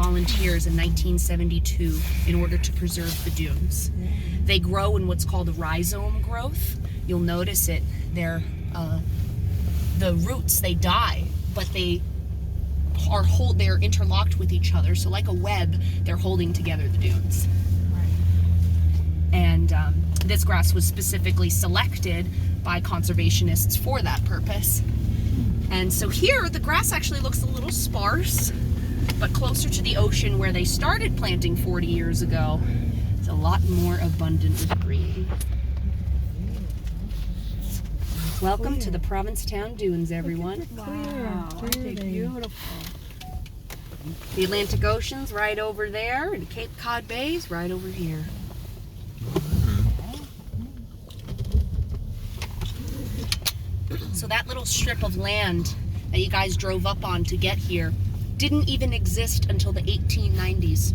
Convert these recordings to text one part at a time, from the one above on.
volunteers in 1972 in order to preserve the dunes. They grow in what's called a rhizome growth. You'll notice it. They're the roots, they die, but they're interlocked with each other. So like a web, they're holding together the dunes. And this grass was specifically selected by conservationists for that purpose. And so here, the grass actually looks a little sparse, but closer to the ocean where they started planting 40 years ago, it's a lot more abundant with green. Welcome to the Provincetown Dunes, everyone. Wow, beautiful. The Atlantic Ocean's right over there, and Cape Cod Bay's right over here. So that little strip of land that you guys drove up on to get here didn't even exist until the 1890s.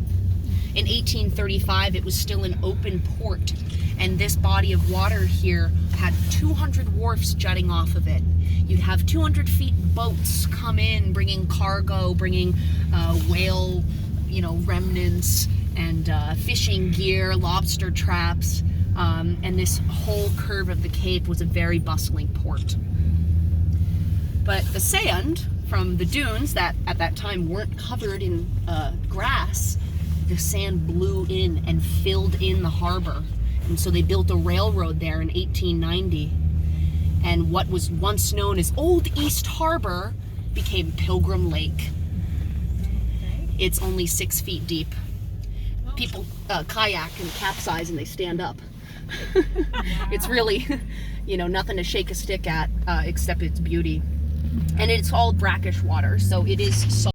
In 1835, it was still an open port, and this body of water here had 200 wharfs jutting off of it. You'd have 200 feet boats come in, bringing cargo, bringing whale, remnants, and fishing gear, lobster traps, and this whole curve of the Cape was a very bustling port. But the sand from the dunes that at that time weren't covered in grass, the sand blew in and filled in the harbor. And so they built a railroad there in 1890. And what was once known as Old East Harbor became Pilgrim Lake. It's only 6 feet deep. People kayak and capsize and they stand up. It's really, nothing to shake a stick at except its beauty. And it's all brackish water, so it is salt.